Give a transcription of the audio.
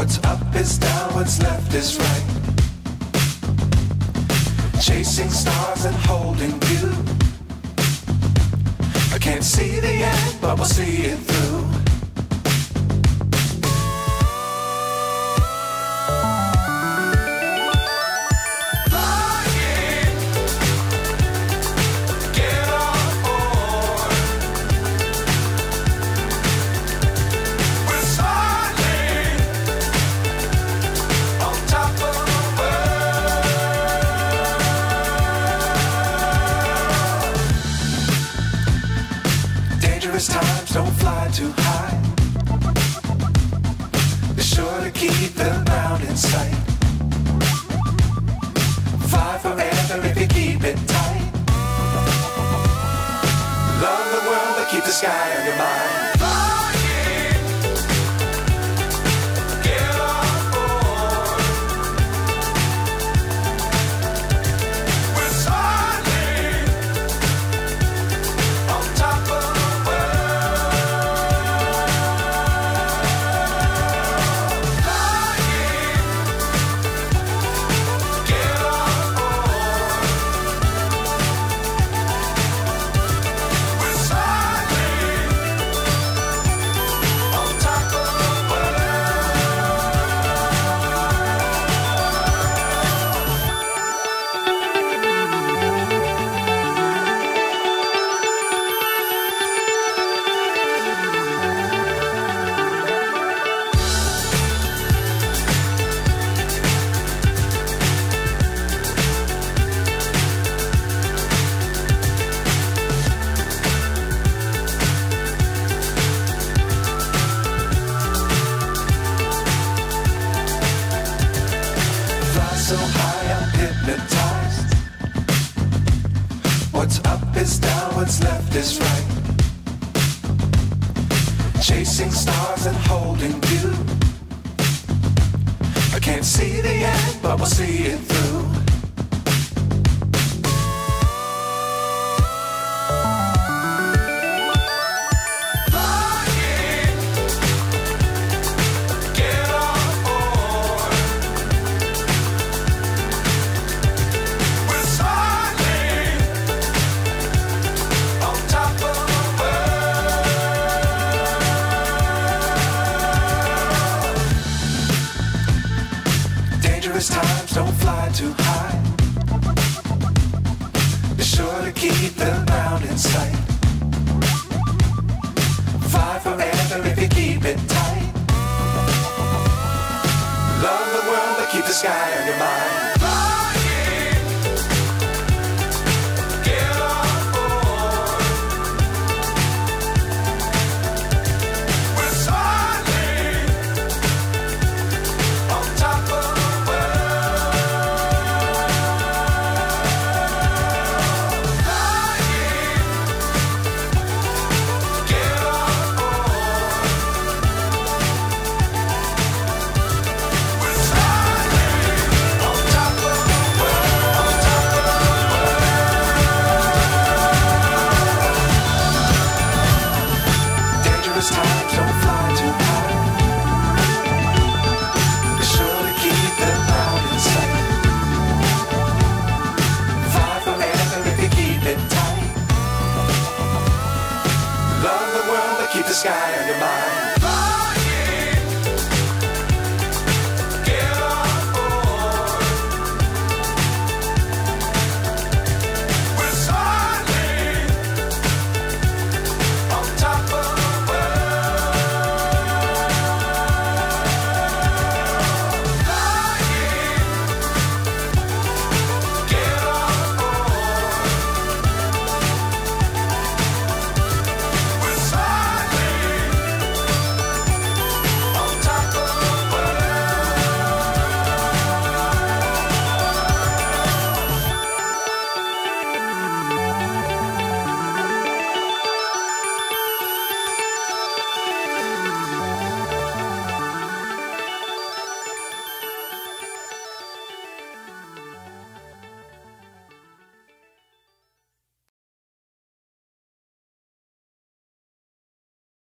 What's up is down, what's left is right. Chasing stars and holding you. I can't see the end, but we'll see it through. Times don't fly too high. Be sure to keep the ground in sight. Fly forever if you keep it tight. Love the world but keep the sky on your mind. So high I'm hypnotized. What's up is down, what's left is right. Chasing stars and holding you. I can't see the end, but we'll see it through. Times don't fly too high. Be sure to keep the ground in sight. Fly forever if you keep it tight. Love the world but keep the sky on your mind. Times don't fly too high. Be sure to keep the ground in sight. Fly forever if you keep it tight. Love the world but keep the sky